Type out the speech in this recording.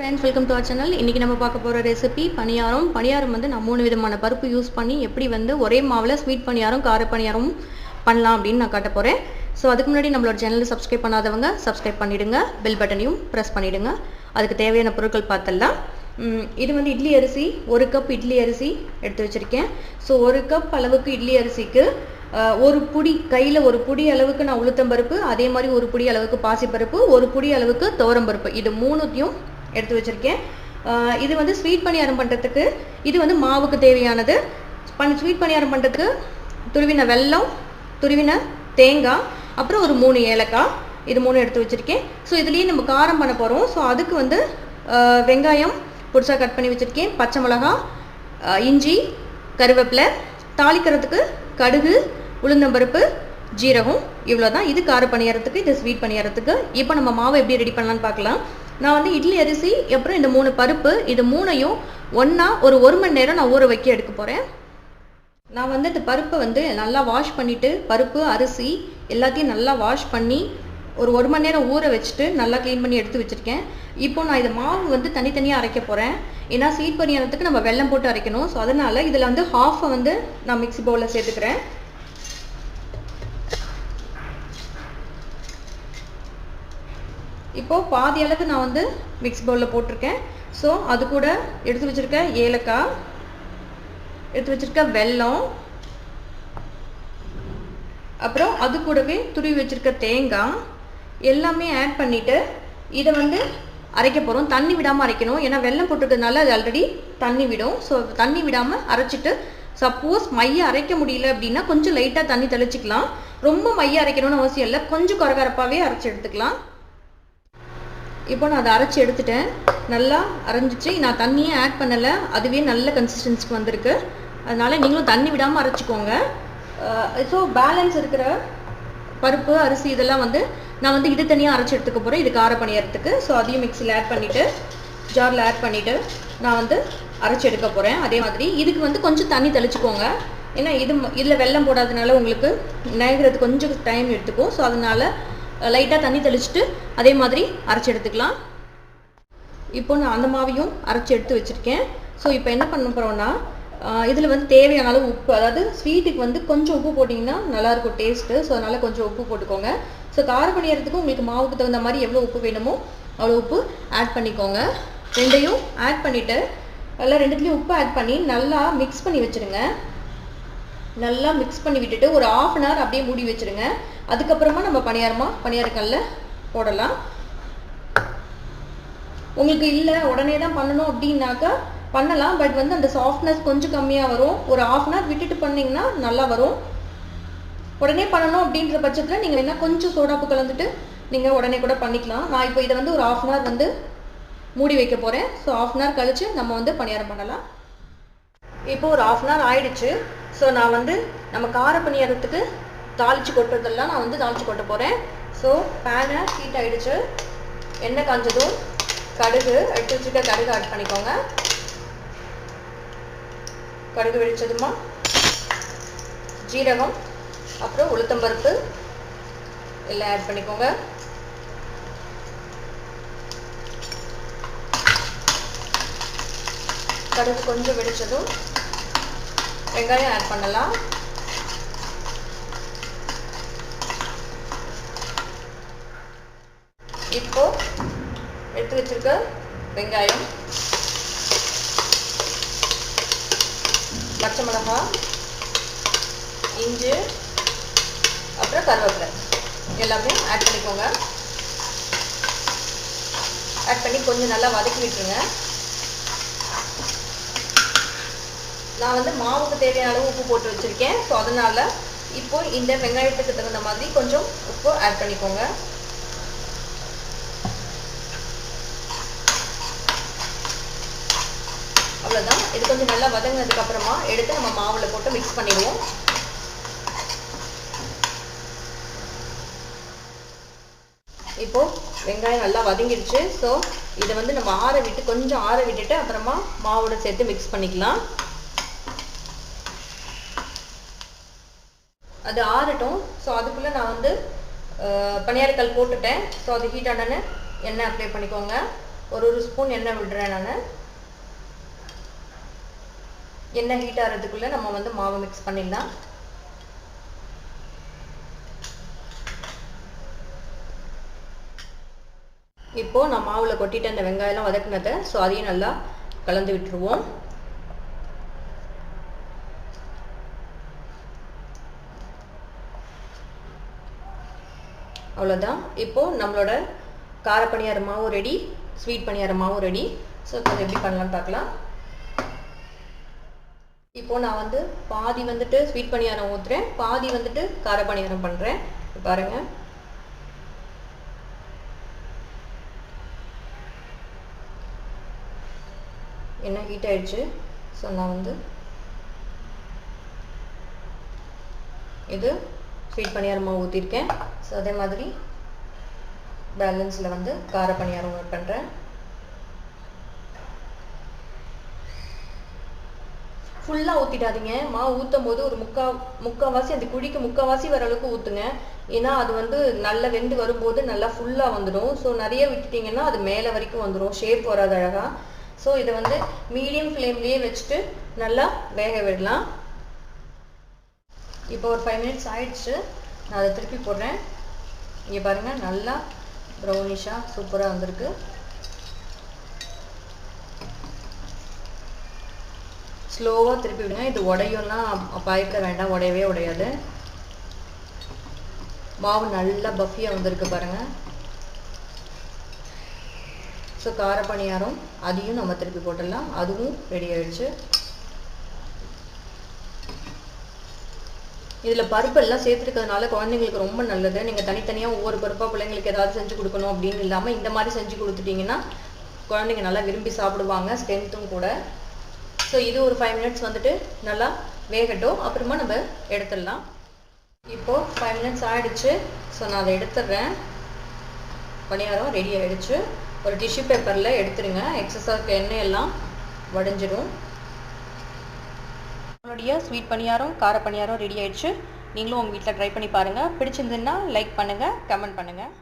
Friends, welcome to our channel. இன்றைக்கி நம்ம பார்க்க போகிற ரெசிபி பணியாரம். பணியாரம் வந்து நான் 3 விதமான பருப்பு யூஸ் பண்ணி எப்படி வந்து ஒரே மாவில் ஸ்வீட் பணியாரம், கார பணியாரம் பண்ணலாம் அப்படின்னு நான் காட்ட போகிறேன். ஸோ அதுக்கு முன்னாடி நம்மளோட சேனலில் சப்ஸ்கிரைப் பண்ணாதவங்க சப்ஸ்கிரைப் பண்ணிவிடுங்க, பெல் பட்டனையும் ப்ரெஸ் பண்ணிவிடுங்க. அதுக்கு தேவையான பொருட்கள் பார்த்தலாம். இது வந்து இட்லி அரிசி, 1 கப் இட்லி அரிசி எடுத்து வச்சுருக்கேன். ஸோ 1 கப் அளவுக்கு இட்லி அரிசிக்கு ஒரு புடி கையில் ஒரு புடி அளவுக்கு நான் உளுத்தம்பருப்பு, அதே மாதிரி ஒரு புடி அளவுக்கு பாசிப்பருப்பு, ஒரு புடி அளவுக்கு துவரம்பருப்பு, இது மூணுத்தையும் எடுத்து வச்சுருக்கேன். இது வந்து ஸ்வீட் பணியாரம் பண்ணுறதுக்கு இது வந்து மாவுக்கு தேவையானது. ஸ்வீட் பணியாரம் பண்ணுறதுக்கு துருவின வெல்லம், துருவின தேங்காய், அப்புறம் ஒரு 3 ஏலக்காய், இது 3 எடுத்து வச்சுருக்கேன். ஸோ இதுலேயே நம்ம காரம் பண்ண போகிறோம். ஸோ அதுக்கு வந்து வெங்காயம் புதுசாக கட் பண்ணி வச்சுருக்கேன், பச்சை மிளகா, இஞ்சி, கருவேப்பிலை, தாளிக்கிறதுக்கு கடுகு, உளுந்தம்பருப்பு, ஜீரகம், இவ்வளோ தான். இது கார பணியாரத்துக்கு, இது ஸ்வீட் பணியாரத்துக்கு. இப்போ நம்ம மாவை எப்படி ரெடி பண்ணலான்னு பார்க்கலாம். நான் வந்து இட்லி அரிசி, அப்புறம் இந்த 3 பருப்பு, இது 3ஐயும் ஒன்றா ஒரு மணி நேரம் நான் ஊற வைக்க எடுக்க போகிறேன். நான் வந்து இந்த பருப்பை வந்து நல்லா வாஷ் பண்ணிவிட்டு, பருப்பு அரிசி எல்லாத்தையும் நல்லா வாஷ் பண்ணி ஒரு மணி நேரம் ஊற வச்சுட்டு நல்லா க்ளீன் பண்ணி எடுத்து வச்சுருக்கேன். இப்போ நான் இதை மாவு வந்து தனித்தனியாக அரைக்க போகிறேன். ஏன்னா ஸ்வீட் பணியாரத்துக்கு நம்ம வெல்லம் போட்டு அரைக்கணும். ஸோ அதனால் இதில் வந்து ஹாஃபை வந்து நான் மிக்ஸி பவுலில் சேர்த்துக்கிறேன். இப்போது பாதி அளவுக்கு நான் வந்து மிக்ஸி பவுலில் போட்டிருக்கேன். ஸோ அது கூட எடுத்து வச்சுருக்க ஏலக்காய், எடுத்து வச்சுருக்க வெல்லம், அப்புறம் அது கூடவே துருவி வச்சுருக்க தேங்காய் எல்லாமே ஆட் பண்ணிவிட்டு இதை வந்து அரைக்க போகிறோம். தண்ணி விடாமல் அரைக்கணும், ஏன்னா வெல்லம் போட்டிருக்கிறதுனால அது ஆல்ரெடி தண்ணி விடும். ஸோ தண்ணி விடாமல் அரைச்சிட்டு, சப்போஸ் மைய அரைக்க முடியல அப்படின்னா கொஞ்சம் லைட்டாக தண்ணி தெளிச்சிக்கலாம். ரொம்ப மைய அரைக்கணும்னு அவசியம் இல்லை, கொஞ்சம் கரகரப்பாகவே அரைச்சி எடுத்துக்கலாம். இப்போ நான் அதை அரைச்சி எடுத்துட்டேன், நல்லா அரைஞ்சிச்சு. நான் தண்ணியே ஆட் பண்ணலை, அதுவே நல்ல கன்சிஸ்டன்சிக்கு வந்திருக்கு. அதனால் நீங்களும் தண்ணி விடாமல் அரைச்சிக்கோங்க. ஸோ பேலன்ஸ் இருக்கிற பருப்பு அரிசி இதெல்லாம் வந்து நான் வந்து இது தனியாக அரைச்சி எடுத்துக்க போகிறேன், இது கார பணியாரத்துக்கு. ஸோ அதையும் மிக்ஸியில் ஆட் பண்ணிவிட்டு, ஜாரில் ஆட் பண்ணிவிட்டு நான் வந்து அரைச்சி எடுக்க போகிறேன். அதே மாதிரி இதுக்கு வந்து கொஞ்சம் தண்ணி தெளிச்சுக்கோங்க, ஏன்னா இதில் வெல்லம் போடாததுனால உங்களுக்கு நனைகிறது கொஞ்சம் டைம் எடுத்துக்கும். ஸோ அதனால் லைட்டாக தண்ணி தெளிச்சுட்டு அதே மாதிரி அரைச்சி எடுத்துக்கலாம். இப்போ நான் அந்த மாவையும் அரைச்சி எடுத்து வச்சுருக்கேன். ஸோ இப்போ என்ன பண்ண போகிறோன்னா, இதில் வந்து தேவையான அளவு உப்பு, அதாவது ஸ்வீட்டுக்கு வந்து கொஞ்சம் உப்பு போட்டிங்கன்னா நல்லாயிருக்கும் டேஸ்ட்டு. ஸோ அதனால் கொஞ்சம் உப்பு போட்டுக்கோங்க. ஸோ கார பணியாரத்துக்கு உங்களுக்கு மாவுக்கு தகுந்த மாதிரி எவ்வளோ உப்பு வேணுமோ அவ்வளோ உப்பு ஆட் பண்ணிக்கோங்க. ரெண்டையும் ஆட் பண்ணிவிட்டு எல்லாம் ரெண்டுத்துலேயும் உப்பு ஆட் பண்ணி நல்லா மிக்ஸ் பண்ணி வச்சுருங்க. நல்லா மிக்ஸ் பண்ணி விட்டுட்டு ஒரு 1/2 அன் ஹவர் அப்படியே மூடி வச்சுருங்க. அதுக்கப்புறமா நம்ம பணியாரக்கல்ல போடலாம். உங்களுக்கு இல்லை உடனே தான் பண்ணணும் அப்படின்னாக்கா பண்ணலாம், பட் வந்து அந்த சாஃப்ட்னஸ் கொஞ்சம் கம்மியாக வரும். ஒரு 1/2 அன் ஹவர் விட்டுட்டு பண்ணிங்கன்னா நல்லா வரும். உடனே பண்ணணும் அப்படின்ற பட்சத்தில் நீங்கள் என்ன கொஞ்சம் சோடாப்பு கலந்துட்டு நீங்கள் உடனே கூட பண்ணிக்கலாம். நான் இப்போ இதை வந்து ஒரு 1/2 அன் ஹவர் வந்து மூடி வைக்க போகிறேன். ஸோ 1/2 அன் ஹவர் கழித்து நம்ம வந்து பணியாரம் பண்ணலாம். இப்போ ஒரு 1/2 அன் ஹவர் ஆயிடுச்சு. ஸோ நான் வந்து நம்ம கார பணியாரத்துக்கு தாளித்து கொட்டுறதெல்லாம் நான் வந்து தாளித்து கொட்ட போகிறேன். ஸோ பேனை ஹீட் ஆகிடுச்சு, எண்ணெய் காஞ்சதும் கடுகு எடுத்து வச்சுக்க கடுகு ஆட் பண்ணிக்கோங்க. கடுகு வெடிச்சதுமா ஜீரகம், அப்புறம் உளுத்தம்பருப்பு எல்லாம் ஆட் பண்ணிக்கோங்க. கடுகு கொஞ்சம் வெடிச்சதும் வெங்காயம் ஆட் பண்ணலாம். இப்போ எடுத்து வச்சிருக்க வெங்காயம், பச்சை மிளகாய், இஞ்சி, அப்புறம் கருவேப்பிலை எல்லாமே ஆட் பண்ணிக்கோங்க. ஆட் பண்ணி கொஞ்சம் நல்லா வதக்கி விட்டுருங்க. நான் வந்து மாவுக்கு தேவையான அளவு உப்பு போட்டு வச்சுருக்கேன். ஸோ அதனால் இப்போ இந்த வெங்காயத்துக்கு தகுந்த மாதிரி கொஞ்சம் உப்பு ஆட் பண்ணிக்கோங்க. அவ்வளோதான். இது கொஞ்சம் நல்லா வதங்கினதுக்கு அப்புறமா எடுத்து நம்ம மாவில் போட்டு மிக்ஸ் பண்ணிடுவோம். இப்போ வெங்காயம் நல்லா வதங்கிடுச்சு. ஸோ இதை வந்து நம்ம கொஞ்சம் ஆற விட்டுட்டு அப்புறமா மாவோட சேர்த்து மிக்ஸ் பண்ணிக்கலாம். அது ஆறட்டும். ஸோ அதுக்குள்ளே நான் வந்து பணியாரக்கல் போட்டுட்டேன். ஸோ அது ஹீட் ஆனோன்னு எண்ணெய் அப்ளை பண்ணிக்கோங்க. ஒரு ஸ்பூன் எண்ணெய் விடுறேன் நான். எண்ணெய் ஹீட் ஆகிறதுக்குள்ளே நம்ம வந்து மாவு மிக்ஸ் பண்ணிடலாம். இப்போ நான் மாவில் கொட்டிட்டு அந்த வெங்காயம்லாம் வதக்குனதை ஸோ அதையும் நல்லா கலந்து விட்டுருவோம். அவ்வளோதான். இப்போது நம்மளோட கார பணியார மாவும் ரெடி, ஸ்வீட் பணியார மாவும் ரெடி. ஸோ இப்போ எப்படி பண்ணலான்னு பார்க்கலாம். இப்போது நான் வந்து பாதி வந்துட்டு ஸ்வீட் பணியாரம் ஊற்றுறேன், பாதி வந்துட்டு கார பணியாரம் பண்ணுறேன். பாருங்கள், எண்ணெய் ஹீட் ஆயிடுச்சு. ஸோ நான் வந்து இது ஸ்வீட் பணியாரம் மாவு ஊற்றிருக்கேன். ஸோ அதே மாதிரி பேலன்ஸில் வந்து கார பணியாரம் ஆட் பண்ணுறேன். ஃபுல்லாக ஊற்றிடாதீங்க. மாவு ஊற்றும் போது ஒரு முக்கால்வாசி அந்த குழிக்கு முக்கால்வாசி வர அளவுக்கு ஊற்றுங்க. ஏன்னா அது வந்து நல்லா வெந்து வரும்போது நல்லா ஃபுல்லாக வந்துடும். ஸோ நிறைய விட்டுட்டிங்கன்னா அது மேலே வரைக்கும் வந்துடும், ஷேப் வராது அழகாக. ஸோ இதை வந்து மீடியம் ஃப்ளேம்லேயே வச்சுட்டு நல்லா வேக விடலாம். இப்போ ஒரு 5 மினிட்ஸ் ஆயிடுச்சு. நான் அதை திருப்பி போடுறேன். இங்கே பாருங்கள், நல்லா ப்ரௌனிஷாக சூப்பராக வந்திருக்கு. ஸ்லோவாக திருப்பி விடுங்க. இது உடையெல்லாம் பயப்பட வேண்டாம், உடையவே உடையாது. மாவு நல்லா பஃபியாக வந்திருக்கு பாருங்கள். ஸோ கார பணியாரம் அதையும் நம்ம திருப்பி போட்டுடலாம். அதுவும் ரெடி ஆயிடுச்சு. இதில் பருப்பெல்லாம் சேர்த்துருக்கிறதுனால குழந்தைங்களுக்கு ரொம்ப நல்லது. நீங்கள் தனித்தனியாக ஒவ்வொரு பருப்பாக பிள்ளைங்களுக்கு ஏதாவது செஞ்சு கொடுக்கணும் அப்படின்னு இல்லாமல் இந்த மாதிரி செஞ்சு கொடுத்துட்டிங்கன்னா குழந்தைங்க நல்லா விரும்பி சாப்பிடுவாங்க, ஸ்ட்ரென்த்தும் கூட. ஸோ இது ஒரு 5 மினிட்ஸ் வந்துட்டு நல்லா வேகட்டும், அப்புறமா நம்ம எடுத்துடலாம். இப்போது 5 மினிட்ஸ் ஆகிடுச்சு. ஸோ நான் அதை எடுத்துடுறேன். பணியாரம் ரெடி ஆகிடுச்சு. ஒரு டிஷ்யூ பேப்பரில் எடுத்துருங்க, எக்ஸஸாக இருக்க எண்ணெய் எல்லாம் வடிஞ்சிடும். நம்மளுடைய ஸ்வீட் பணியாரம் கார பணியாரம் ரெடி ஆயிடுச்சு. நீங்களும் உங்கள் வீட்டில் ட்ரை பண்ணி பாருங்கள். பிடிச்சிருந்துன்னா லைக் பண்ணுங்கள், கமெண்ட் பண்ணுங்கள்.